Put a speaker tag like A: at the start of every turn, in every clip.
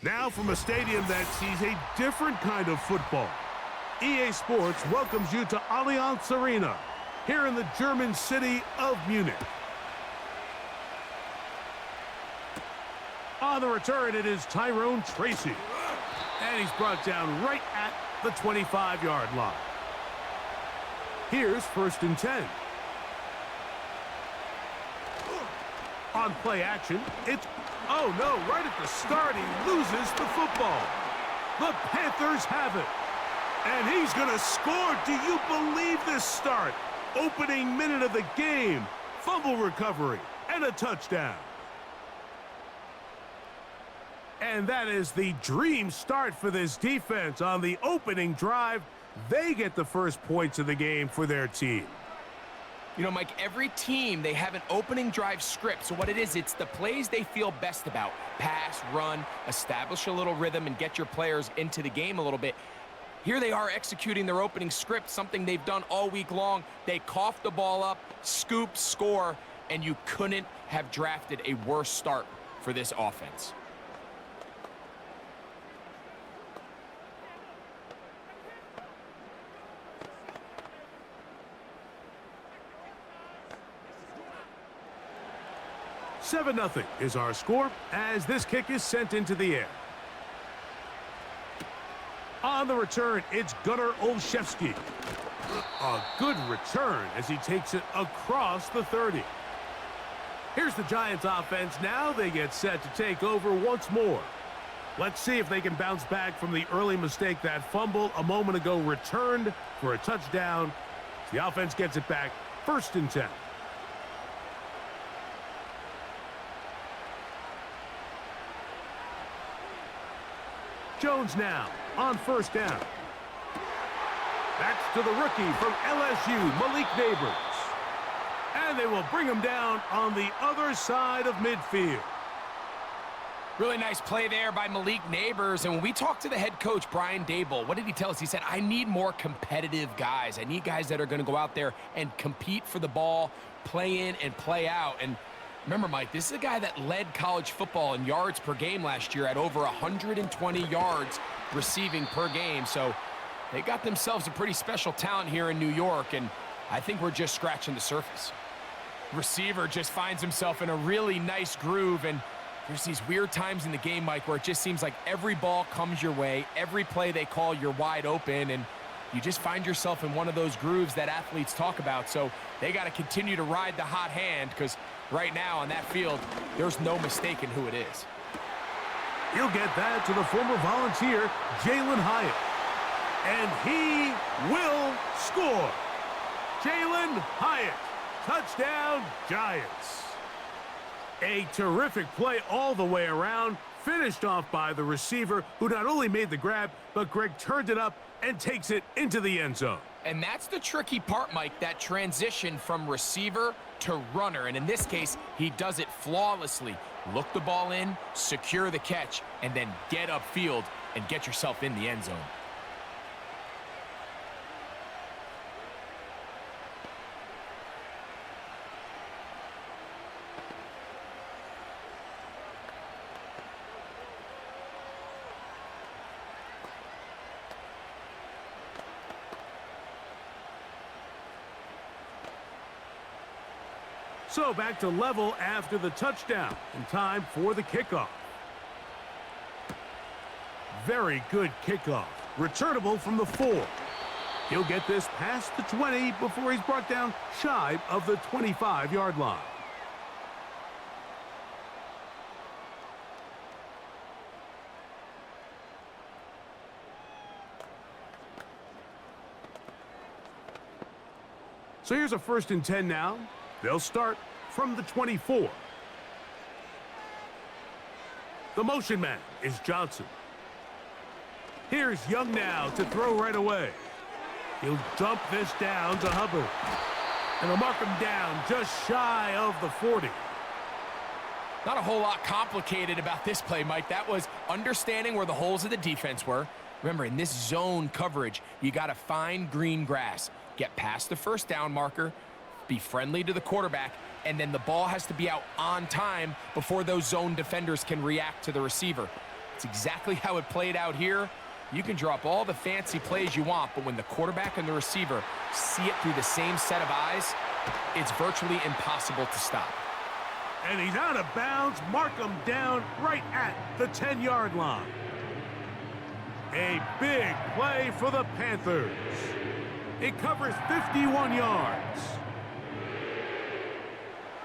A: Now from a stadium that sees a different kind of football, EA Sports welcomes you to Allianz Arena, here in the German city of Munich. On the return, it is Tyrone Tracy. And he's brought down right at the 25-yard line. Here's 1st and 10. On play action, it's... Oh, no, right at the start, he loses the football. The Panthers have it. And he's going to score. Do you believe this start? Opening minute of the game. Fumble recovery and a touchdown. And that is the dream start for this defense on the opening drive. They get the first points of the game for their team.
B: You know, Mike, every team, they have an opening drive script. So what it is, it's the plays they feel best about. Pass, run, establish a little rhythm, and get your players into the game a little bit. Here they are executing their opening script, something they've done all week long. They cough the ball up, scoop, score, and you couldn't have drafted a worse start for this offense.
A: Seven 0 is our score as this kick is sent into the air. On the return, it's Gunnar Olszewski. A good return as he takes it across the 30. Here's the Giants offense. Now they get set to take over once more. Let's see if they can bounce back from the early mistake. That fumble a moment ago returned for a touchdown. The offense gets it back. 1st and 10. Jones now on 1st down. That's to the rookie from LSU, Malik Neighbors. And they will bring him down on the other side of midfield.
B: Really nice play there by Malik Neighbors. And when we talked to the head coach, Brian Daboll, what did he tell us? He said, I need more competitive guys. I need guys that are going to go out there and compete for the ball, play in and play out. And remember, Mike, this is a guy that led college football in yards per game last year at over 120 yards receiving per game. So they got themselves a pretty special talent here in New York, and I think we're just scratching the surface. Receiver just finds himself in a really nice groove, and there's these weird times in the game, Mike, where it just seems like every ball comes your way, every play they call, you're wide open, and you just find yourself in one of those grooves that athletes talk about. So they got to continue to ride the hot hand, because right now on that field, there's no mistaking who it is.
A: You'll get that to the former Volunteer, Jalen Hyatt. And he will score. Jalen Hyatt, touchdown Giants. A terrific play all the way around, finished off by the receiver, who not only made the grab, but Greg turned it up and takes it into the end zone.
B: And that's the tricky part, Mike, that transition from receiver to runner. And in this case, he does it flawlessly. Look the ball in, secure the catch, and then get upfield and get yourself in the end zone.
A: So back to level after the touchdown, and time for the kickoff. Very good kickoff. Returnable from the 4. He'll get this past the 20 before he's brought down shy of the 25-yard line. So here's a 1st and 10 now. They'll start from the 24. The motion man is Johnson. Here's Young now to throw right away. He'll dump this down to Hubbard. And they'll mark him down just shy of the 40.
B: Not a whole lot complicated about this play, Mike. That was understanding where the holes of the defense were. Remember, in this zone coverage, you got to find green grass. Get past the 1st down marker, be friendly to the quarterback, and then the ball has to be out on time before those zone defenders can react to the receiver. It's exactly how it played out here. You can drop all the fancy plays you want, but when the quarterback and the receiver see it through the same set of eyes, it's virtually impossible to stop.
A: And he's out of bounds. Mark him down right at the 10-yard line. A big play for the Panthers. It covers 51 yards.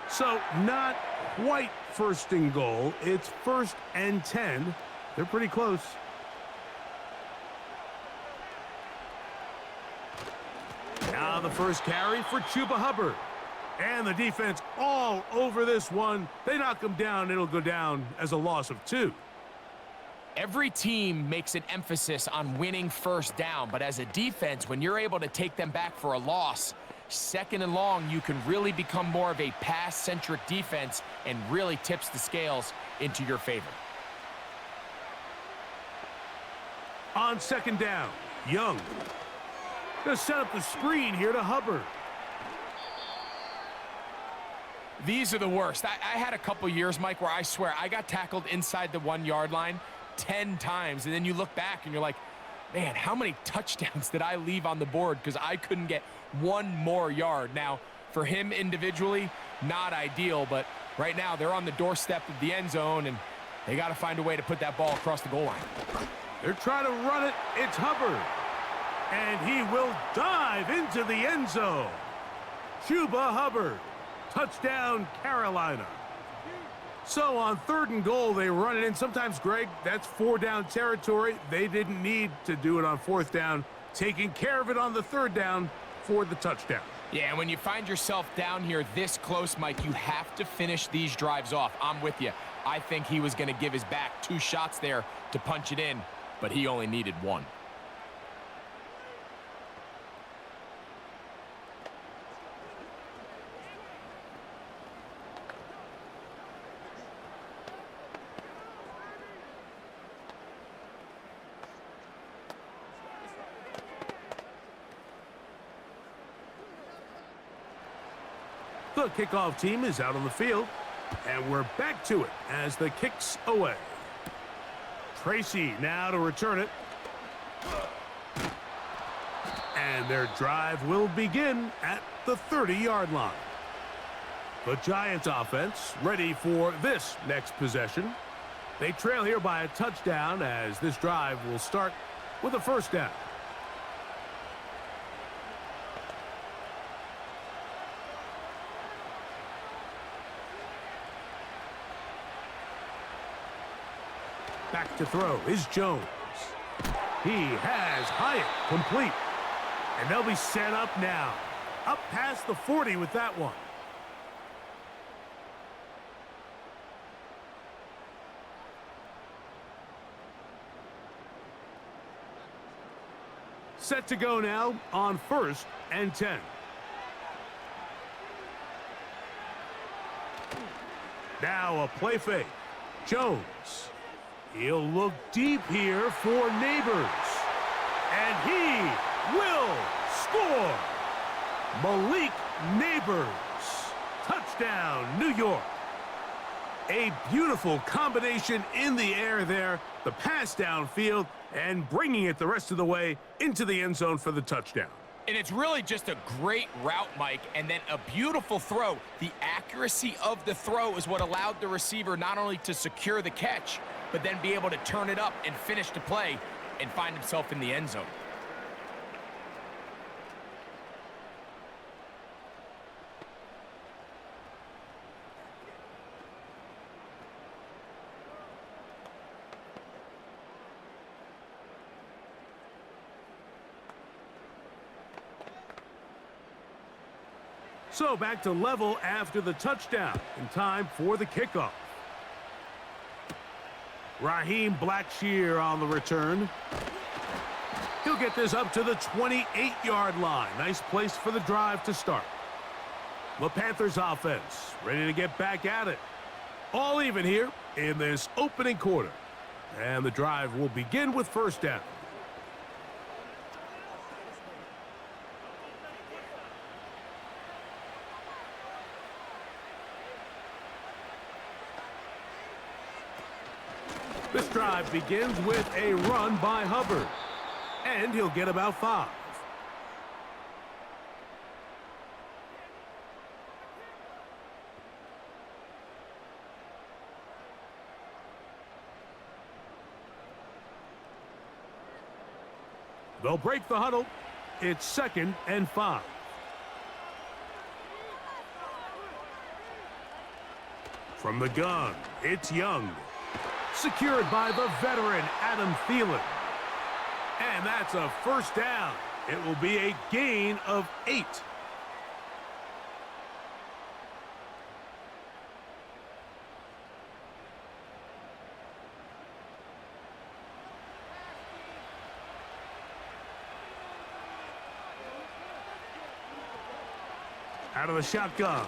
A: So not quite first and goal. It's 1st and 10. They're pretty close. Now the first carry for Chuba Hubbard. And the defense all over this one. They knock him down. It'll go down as a loss of 2.
B: Every team makes an emphasis on winning first down, but as a defense, when you're able to take them back for a loss, 2nd and long, you can really become more of a pass-centric defense and really tips the scales into your favor.
A: On 2nd down, Young. Gonna set up the screen here to Hubbard.
B: These are the worst. I had a couple years, Mike, where I swear I got tackled inside the 1-yard line 10 times, and then you look back and you're like, man, how many touchdowns did I leave on the board because I couldn't get one more yard? Now, for him individually, not ideal, but right now they're on the doorstep of the end zone, and they got to find a way to put that ball across the goal line.
A: They're trying to run it. It's Hubbard. And he will dive into the end zone. Chuba Hubbard. Touchdown, Carolina. So on 3rd and goal, they run it in. Sometimes, Greg, that's 4-down territory. They didn't need to do it on 4th down. Taking care of it on the 3rd down for the touchdown.
B: Yeah, and when you find yourself down here this close, Mike, you have to finish these drives off. I'm with you. I think he was going to give his back 2 shots there to punch it in, but he only needed 1.
A: The kickoff team is out on the field, and we're back to it as the kick's away. Tracy now to return it. And their drive will begin at the 30-yard line. The Giants offense ready for this next possession. They trail here by a touchdown as this drive will start with a 1st down. Back to throw is Jones. He has Hyatt complete. And they'll be set up now. Up past the 40 with that one. Set to go now on 1st and 10. Now a play fake. Jones. He'll look deep here for Neighbors. And he will score. Malik Neighbors. Touchdown, New York. A beautiful combination in the air there. The pass downfield and bringing it the rest of the way into the end zone for the touchdown.
B: And it's really just a great route, Mike, and then a beautiful throw. The accuracy of the throw is what allowed the receiver not only to secure the catch, but then be able to turn it up and finish the play and find himself in the end zone.
A: So back to level after the touchdown in time for the kickoff. Raheem Blackshear on the return. He'll get this up to the 28-yard line. Nice place for the drive to start. The Panthers offense ready to get back at it. All even here in this opening quarter. And the drive will begin with 1st down. This drive begins with a run by Hubbard, and he'll get about 5. They'll break the huddle. It's 2nd and 5. From the gun, it's Young. Secured by the veteran, Adam Thielen. And that's a first down. It will be a gain of 8. Out of the shotgun,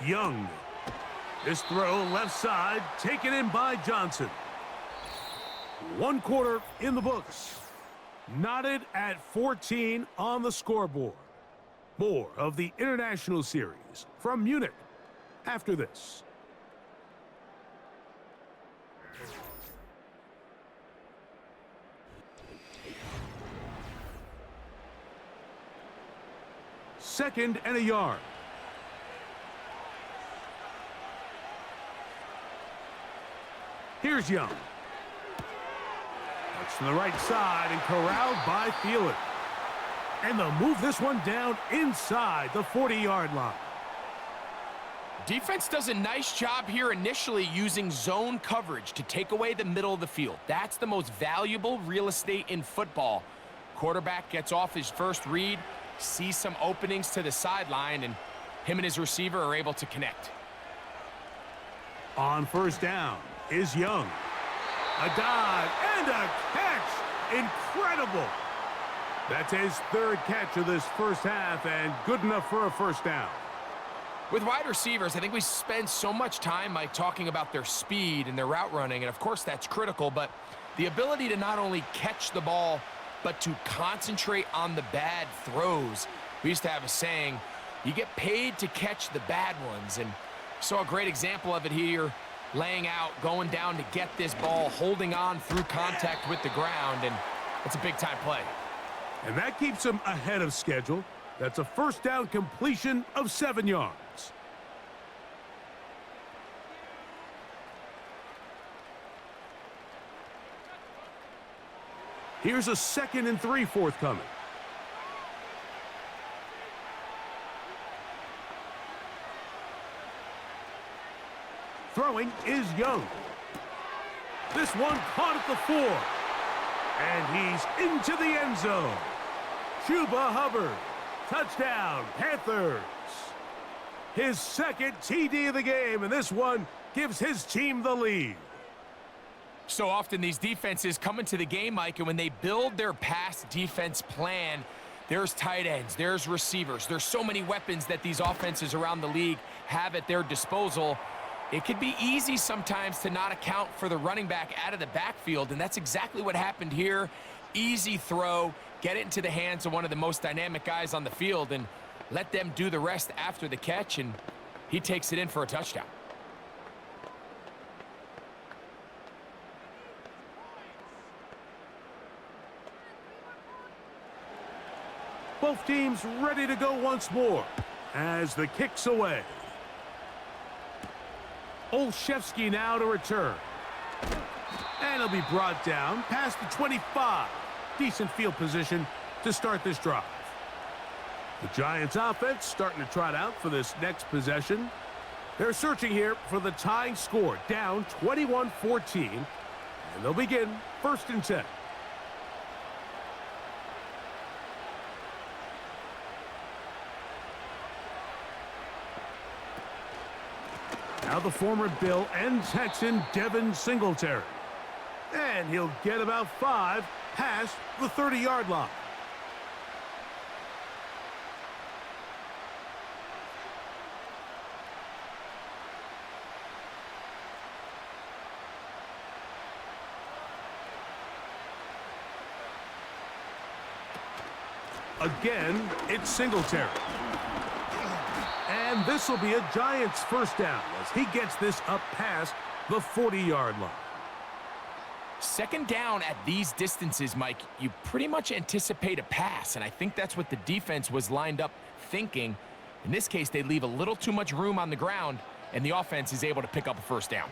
A: Young. This throw left side, taken in by Johnson. 1 quarter in the books. Knotted at 14 on the scoreboard. More of the International Series from Munich after this. Second and a yard. Here's Young. That's to the right side and corralled by Thielen. And they'll move this one down inside the 40-yard line.
B: Defense does a nice job here initially using zone coverage to take away the middle of the field. That's the most valuable real estate in football. Quarterback gets off his first read, sees some openings to the sideline, and him and his receiver are able to connect.
A: On first down is Young. A dive and a catch. Incredible. That's his 3rd catch of this first half and good enough for a first down.
B: With wide receivers, I think we spend so much time, Mike, talking about their speed and their route running, and of course that's critical, but the ability to not only catch the ball, but to concentrate on the bad throws. We used to have a saying, you get paid to catch the bad ones, and saw a great example of it here, laying out, going down to get this ball, holding on through contact with the ground, and it's a big-time play.
A: And that keeps him ahead of schedule. That's a first down completion of 7 yards. Here's a 2nd and 3 forthcoming. Throwing is Young. This one caught at the 4. And he's into the end zone. Chuba Hubbard. Touchdown, Panthers. His 2nd TD of the game, and this one gives his team the lead.
B: So often these defenses come into the game, Mike, and when they build their pass defense plan, there's tight ends, there's receivers, there's so many weapons that these offenses around the league have at their disposal. It could be easy sometimes to not account for the running back out of the backfield, and that's exactly what happened here. Easy throw, get it into the hands of one of the most dynamic guys on the field, and let them do the rest after the catch, and he takes it in for a touchdown.
A: Both teams ready to go once more as the kick's away. Olszewski now to return. And he'll be brought down past the 25. Decent field position to start this drive. The Giants offense starting to trot out for this next possession. They're searching here for the tying score, down 21-14. And they'll begin 1st and 10. Now the former Bill and Texan Devin Singletary. And he'll get about 5 past the 30-yard line. Again, it's Singletary. And this will be a Giants first down as he gets this up past the 40-yard line.
B: Second down at these distances, Mike, you pretty much anticipate a pass, and I think that's what the defense was lined up thinking. In this case, they leave a little too much room on the ground, and the offense is able to pick up a first down.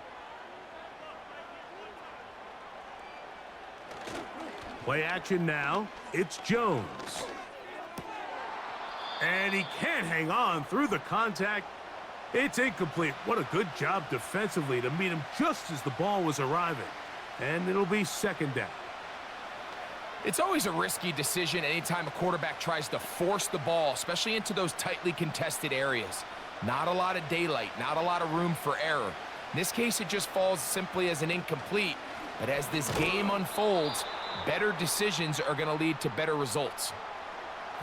A: Play action now. It's Jones. And he can't hang on through the contact. It's incomplete. What a good job defensively to meet him just as the ball was arriving. And it'll be second down.
B: It's always a risky decision anytime a quarterback tries to force the ball, especially into those tightly contested areas. Not a lot of daylight, not a lot of room for error. In this case, it just falls simply as an incomplete. But as this game unfolds, better decisions are going to lead to better results.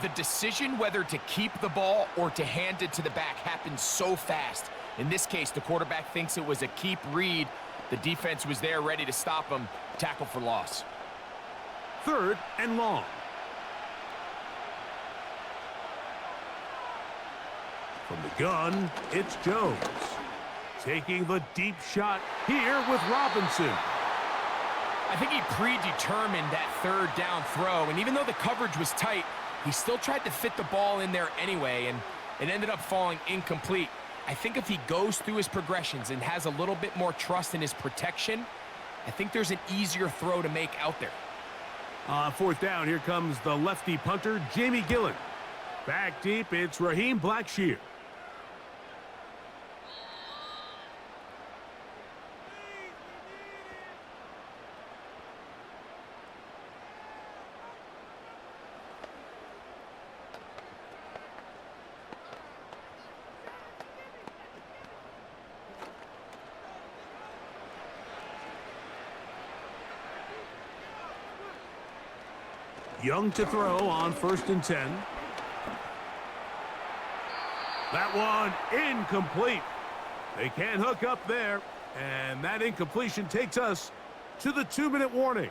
B: The decision whether to keep the ball or to hand it to the back happens so fast. In this case, the quarterback thinks it was a keep read. The defense was there ready to stop him. Tackle for loss.
A: Third and long. From the gun, it's Jones. Taking the deep shot here with Robinson.
B: I think he predetermined that third down throw, and even though the coverage was tight, he still tried to fit the ball in there anyway, and it ended up falling incomplete. I think if he goes through his progressions and has a little bit more trust in his protection, I think there's an easier throw to make out there.
A: Fourth down, here comes the lefty punter, Jamie Gillen. Back deep, it's Raheem Blackshear. Young to throw on 1st and 10. That one incomplete. They can't hook up there, and that incompletion takes us to the 2-minute warning.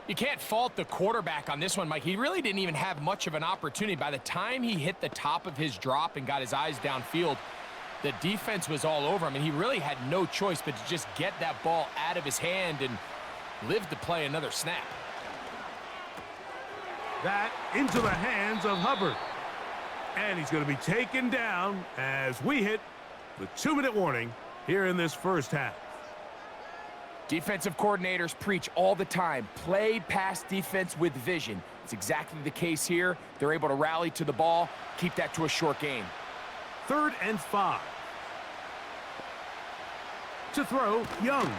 B: You can't fault the quarterback on this one, Mike. He really didn't even have much of an opportunity. By the time he hit the top of his drop and got his eyes downfield, the defense was all over him, and he really had no choice but to just get that ball out of his hand and live to play another snap.
A: That into the hands of Hubbard. And he's going to be taken down as we hit the 2-minute warning here in this first half.
B: Defensive coordinators preach all the time, play pass defense with vision. It's exactly the case here. They're able to rally to the ball, keep that to a short gain.
A: 3rd and 5. To throw, Young.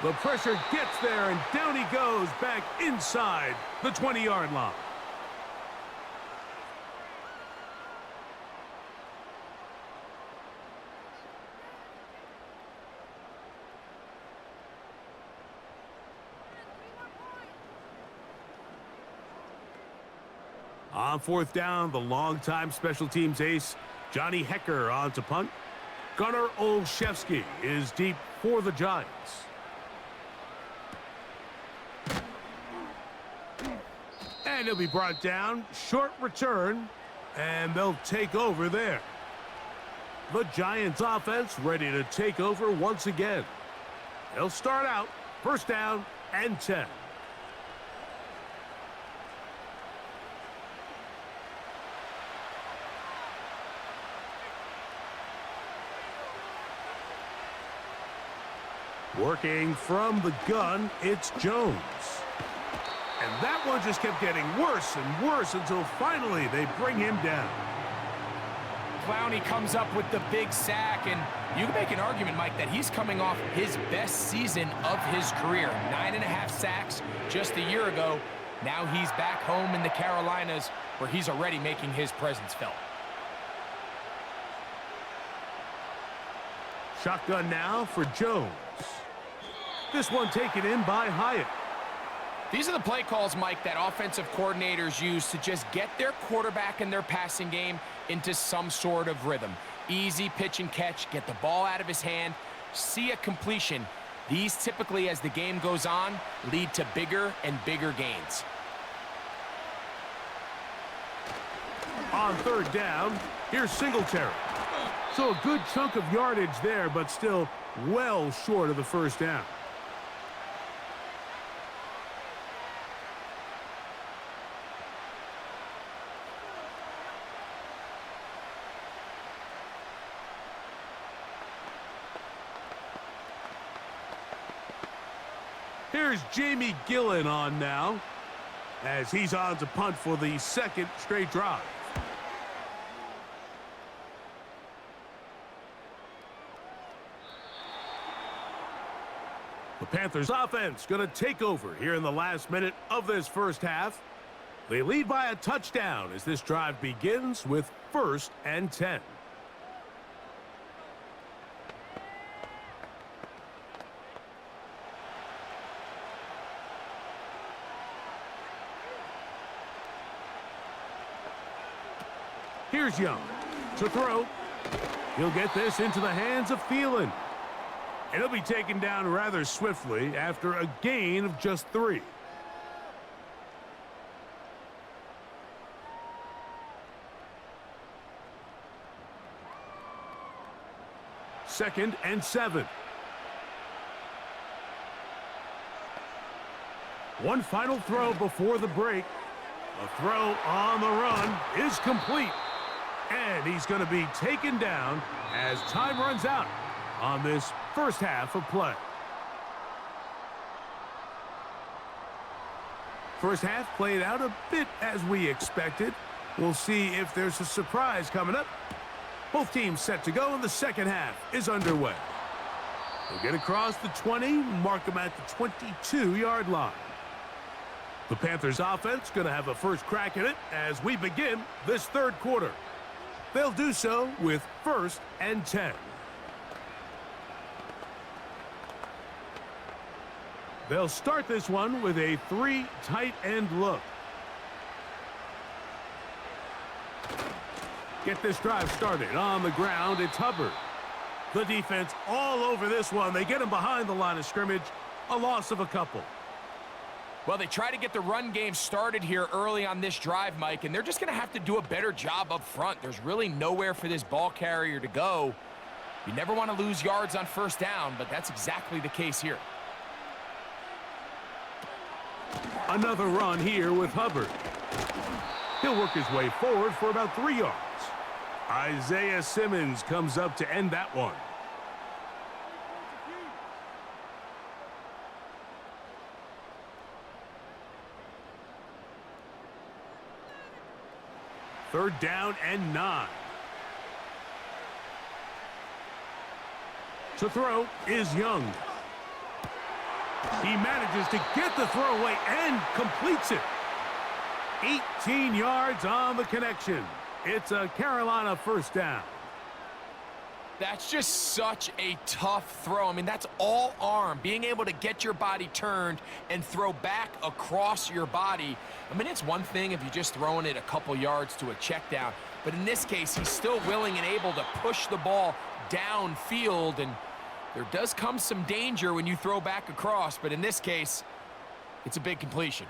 A: The pressure gets there, and down he goes back inside the 20-yard line. On 4th down, the longtime special teams ace, Johnny Hecker on to punt. Gunnar Olszewski is deep for the Giants. And he'll be brought down. Short return, and they'll take over there. The Giants offense ready to take over once again. They'll start out 1st down and 10. Working from the gun, it's Jones. And that one just kept getting worse and worse until finally they bring him down.
B: Clowney comes up with the big sack, and you can make an argument, Mike, that he's coming off his best season of his career. 9.5 sacks just a year ago. Now he's back home in the Carolinas, where he's already making his presence felt.
A: Shotgun now for Jones. This one taken in by Hyatt.
B: These are the play calls, Mike, that offensive coordinators use to just get their quarterback and their passing game into some sort of rhythm. Easy pitch and catch, get the ball out of his hand, see a completion. These typically, as the game goes on, lead to bigger and bigger gains.
A: On 3rd down, here's Singletary. So a good chunk of yardage there, but still well short of the 1st down. Here's Jamie Gillen on now, as he's on to punt for the second straight drive. The Panthers offense going to take over here in the last minute of this first half. They lead by a touchdown as this drive begins with 1st and 10. Here's Young to throw. He'll get this into the hands of Thielen. And he'll be taken down rather swiftly after a gain of just 3. Second and 7. One final throw before the break. A throw on the run is complete. And he's going to be taken down as time runs out on this first half of play. First half played out a bit as we expected. We'll see if there's a surprise coming up. Both teams set to go, and the second half is underway. They'll get across the 20, mark them at the 22-yard line. The Panthers offense going to have a first crack at it as we begin this third quarter. They'll do so with 1st and 10. They'll start this one with a 3 tight end look. Get this drive started on the ground. It's Hubbard. The defense all over this one. They get him behind the line of scrimmage. A loss of a couple.
B: Well, they try to get the run game started here early on this drive, Mike, and they're just going to have to do a better job up front. There's really nowhere for this ball carrier to go. You never want to lose yards on first down, but that's exactly the case here.
A: Another run here with Hubbard. He'll work his way forward for about 3 yards. Isaiah Simmons comes up to end that one. Third down and 9. To throw is Young. He manages to get the throw away and completes it. 18 yards on the connection. It's a Carolina first down.
B: That's just such a tough throw. I mean, that's all arm. Being able to get your body turned and throw back across your body. I mean, it's one thing if you're just throwing it a couple yards to a check down. But in this case, he's still willing and able to push the ball downfield. And there does come some danger when you throw back across. But in this case, it's a big completion.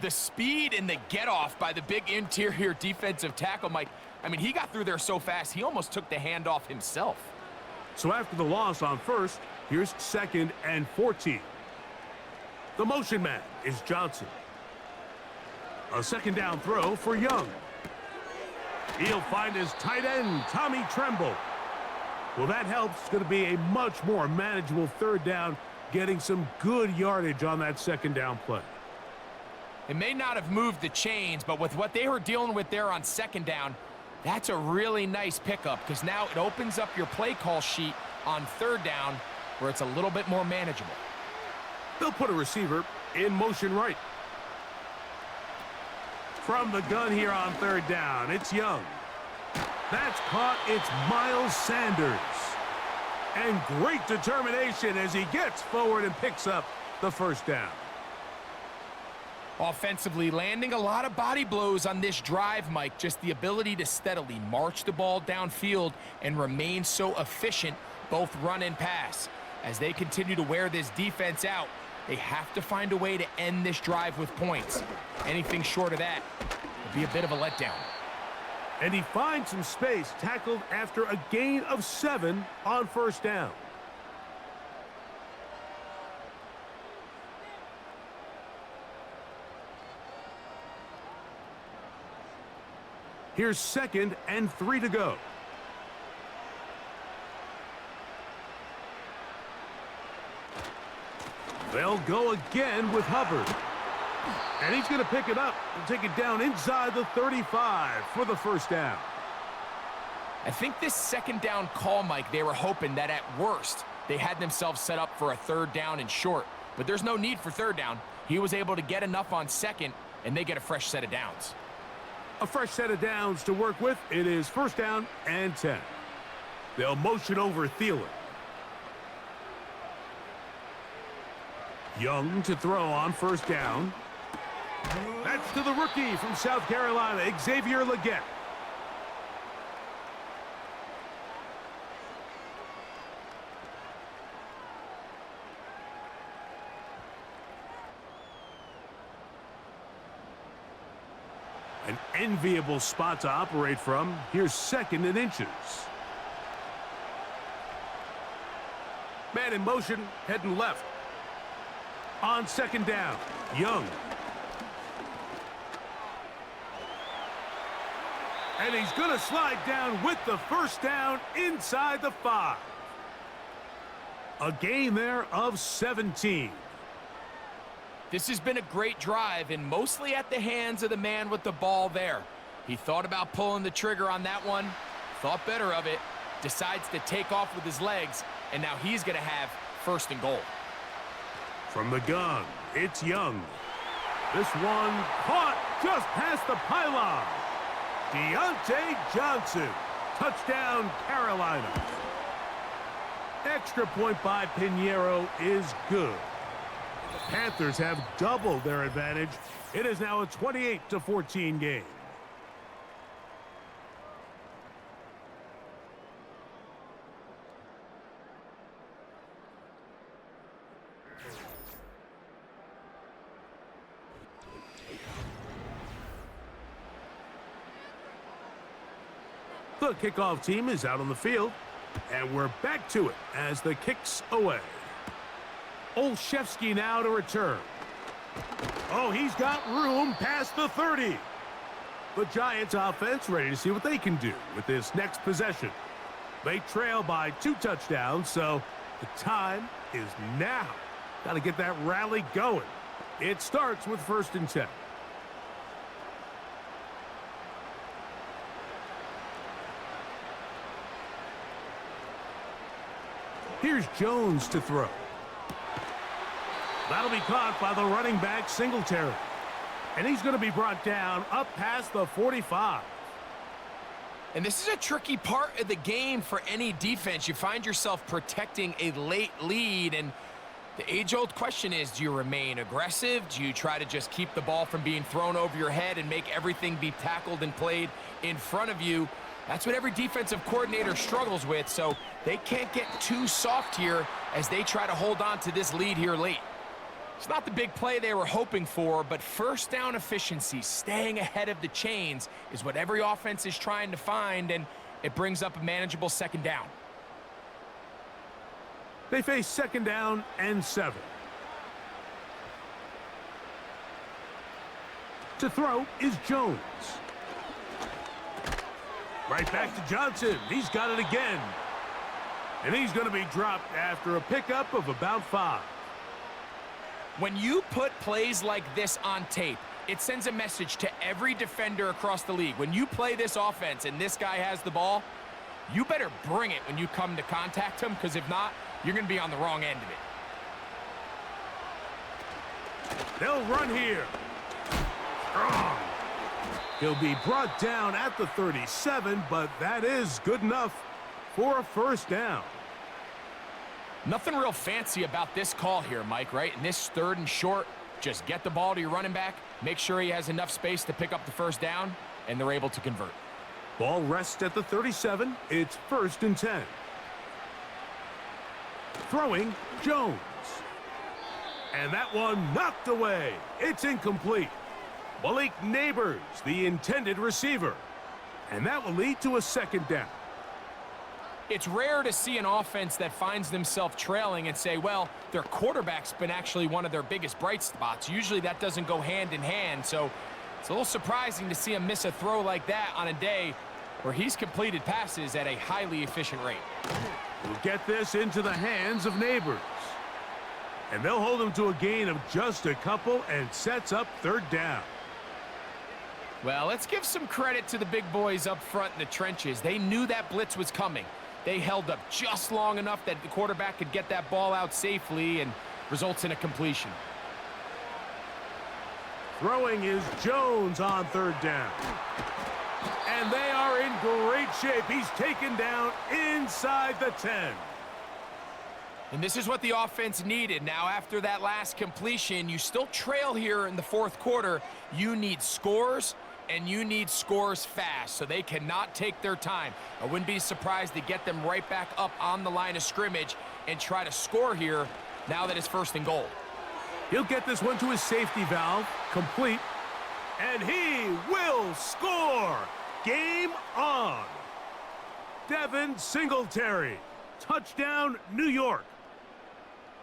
B: The speed and the get-off by the big interior defensive tackle, Mike, I mean, he got through there so fast, he almost took the handoff himself.
A: So after the loss on first, here's 2nd and 14. The motion man is Johnson. A second down throw for Young. He'll find his tight end, Tommy Tremble. Well, that helps. It's going to be a much more manageable third down, getting some good yardage on that second down play.
B: It may not have moved the chains, but with what they were dealing with there on second down, that's a really nice pickup because now it opens up your play call sheet on third down where it's a little bit more manageable.
A: They'll put a receiver in motion right. From the gun here on third down, it's Young. That's caught. It's Miles Sanders. And great determination as he gets forward and picks up the first down.
B: Offensively, landing a lot of body blows on this drive, Mike. Just the ability to steadily march the ball downfield and remain so efficient, both run and pass. As they continue to wear this defense out, they have to find a way to end this drive with points. Anything short of that would be a bit of a letdown.
A: And he finds some space, tackled after a gain of 7 on first down. Here's 2nd and 3 to go. They'll go again with Hubbard. And he's going to pick it up and take it down inside the 35 for the first down.
B: I think this second down call, Mike, they were hoping that at worst they had themselves set up for a third down and short. But there's no need for third down. He was able to get enough on second, and they get a fresh set of downs.
A: A fresh set of downs to work with. It is first down and 10. They'll motion over Thielen. Young to throw on first down. That's to the rookie from South Carolina, Xavier Legette. An enviable spot to operate from. Here's second and inches. Man in motion, heading left. On second down, Young. And he's going to slide down with the first down inside the 5. A gain there of 17.
B: This has been a great drive, and mostly at the hands of the man with the ball there. He thought about pulling the trigger on that one, thought better of it, decides to take off with his legs, and now he's going to have first and goal.
A: From the gun, it's Young. This one caught just past the pylon. Deontay Johnson. Touchdown, Carolina. Extra point by Pinheiro is good. The Panthers have doubled their advantage. It is now a 28-14 game. The kickoff team is out on the field, and we're back to it as the kick's away. Olszewski now to return. Oh, he's got room past the 30. The Giants offense ready to see what they can do with this next possession. They trail by 2 touchdowns, so the time is now. Got to get that rally going. It starts with first and 10. Here's Jones to throw. That'll be caught by the running back, Singletary. And he's going to be brought down up past the 45.
B: And this is a tricky part of the game for any defense. You find yourself protecting a late lead, and the age-old question is, do you remain aggressive? Do you try to just keep the ball from being thrown over your head and make everything be tackled and played in front of you? That's what every defensive coordinator struggles with, so they can't get too soft here as they try to hold on to this lead here late. It's not the big play they were hoping for, but first down efficiency, staying ahead of the chains, is what every offense is trying to find, and it brings up a manageable second down.
A: They face second down and 7. To throw is Jones. Right back to Johnson. He's got it again. And he's going to be dropped after a pickup of about 5.
B: When you put plays like this on tape, it sends a message to every defender across the league. When you play this offense and this guy has the ball, you better bring it when you come to contact him, because if not, you're going to be on the wrong end of it.
A: They'll run here. Strong. He'll be brought down at the 37, but that is good enough for a first down.
B: Nothing real fancy about this call here, Mike, right? In this third and short, just get the ball to your running back, make sure he has enough space to pick up the first down, and they're able to convert.
A: Ball rests at the 37. It's first and 10. Throwing, Jones. And that one knocked away. It's incomplete. Malik Neighbors, the intended receiver. And that will lead to a second down.
B: It's rare to see an offense that finds themselves trailing and say, well, their quarterback's been actually one of their biggest bright spots. Usually that doesn't go hand in hand, so it's a little surprising to see him miss a throw like that on a day where he's completed passes at a highly efficient rate.
A: We'll get this into the hands of Neighbors. And they'll hold them to a gain of just a couple and sets up third down.
B: Well, let's give some credit to the big boys up front in the trenches. They knew that blitz was coming. They held up just long enough that the quarterback could get that ball out safely and results in a completion.
A: Throwing is Jones on third down. And they are in great shape. He's taken down inside the 10.
B: And this is what the offense needed. Now, after that last completion, you still trail here in the fourth quarter. You need scores, and you need scores fast, so they cannot take their time. I wouldn't be surprised to get them right back up on the line of scrimmage and try to score here now that it's first and goal.
A: He'll get this one to his safety valve, complete, and he will score. Game on. Devin Singletary, touchdown, New York.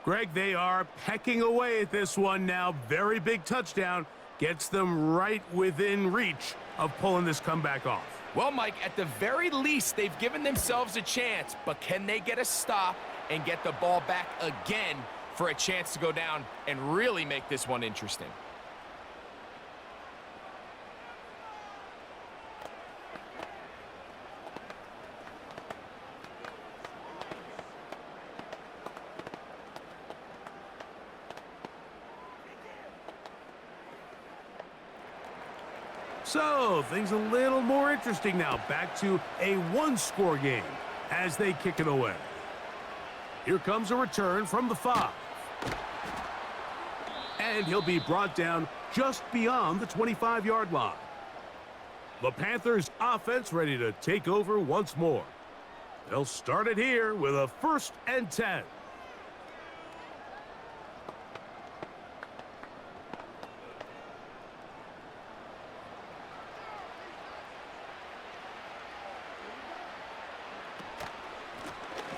A: Greg, they are pecking away at this one now. Very big touchdown. Gets them right within reach of pulling this comeback off.
B: Well, Mike, at the very least, they've given themselves a chance, but can they get a stop and get the ball back again for a chance to go down and really make this one interesting?
A: So, things a little more interesting now. Back to a one-score game as they kick it away. Here comes a return from the 5. And he'll be brought down just beyond the 25-yard line. The Panthers offense ready to take over once more. They'll start it here with a 1st and 10.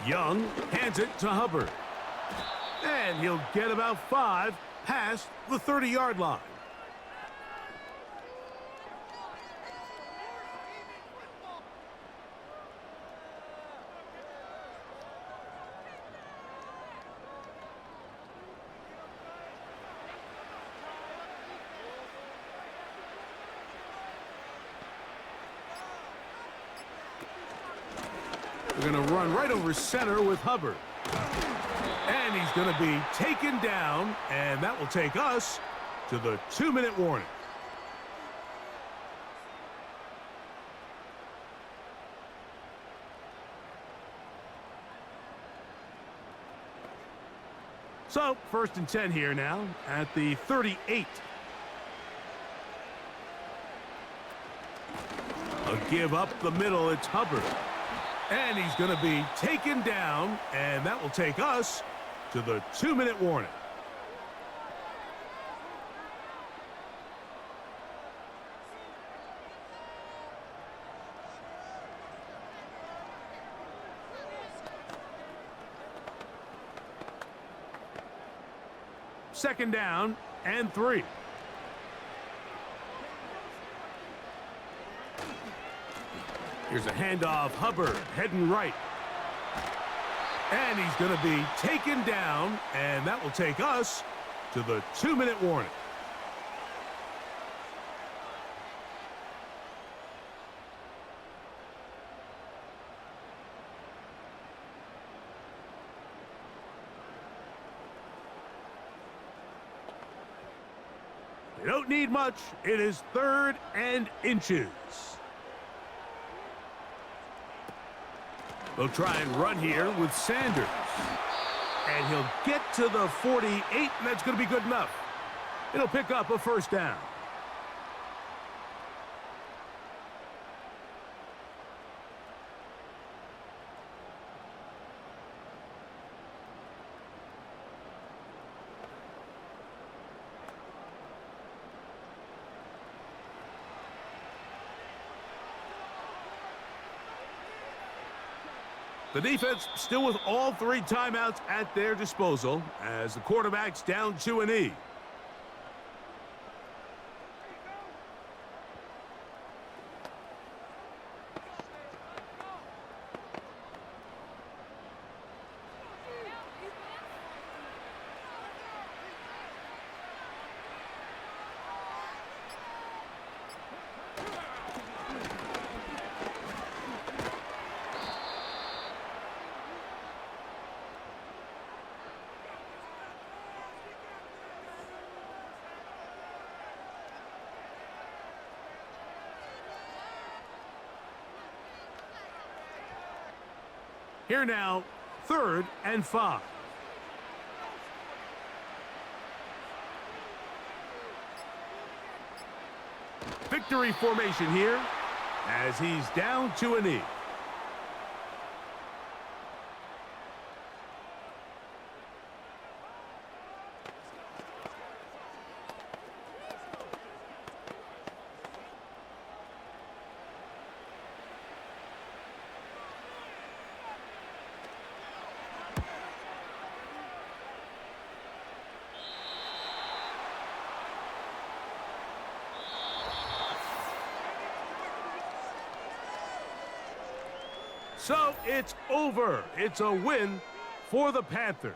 A: Young hands it to Hubbard. And he'll get about 5 past the 30-yard line. They're going to run right over center with Hubbard. And he's going to be taken down, and that will take us to the 2-minute warning. So, 1st and 10 here now at the 38. A give up the middle, it's Hubbard. And he's going to be taken down, and that will take us to the 2-minute warning. Second down and 3. Here's a handoff, Hubbard heading right. And he's going to be taken down, and that will take us to the 2-minute warning. They don't need much. It is 3rd and inches. They'll try and run here with Sanders. And he'll get to the 48, and that's going to be good enough. It'll pick up a 1st down. The defense still with all 3 timeouts at their disposal as the quarterback's down to a knee. Here now, 3rd and 5. Victory formation here as he's down to a knee. So it's over. It's a win for the Panthers.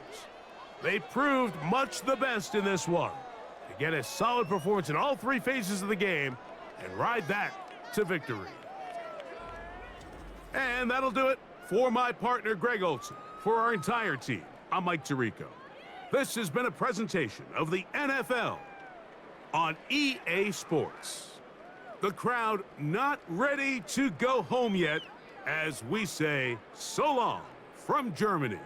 A: They proved much the best in this one. To get a solid performance in all 3 phases of the game and ride that to victory. And that'll do it for my partner, Greg Olson. For our entire team, I'm Mike Tirico. This has been a presentation of the NFL on EA Sports. The crowd not ready to go home yet, as we say so long from Germany.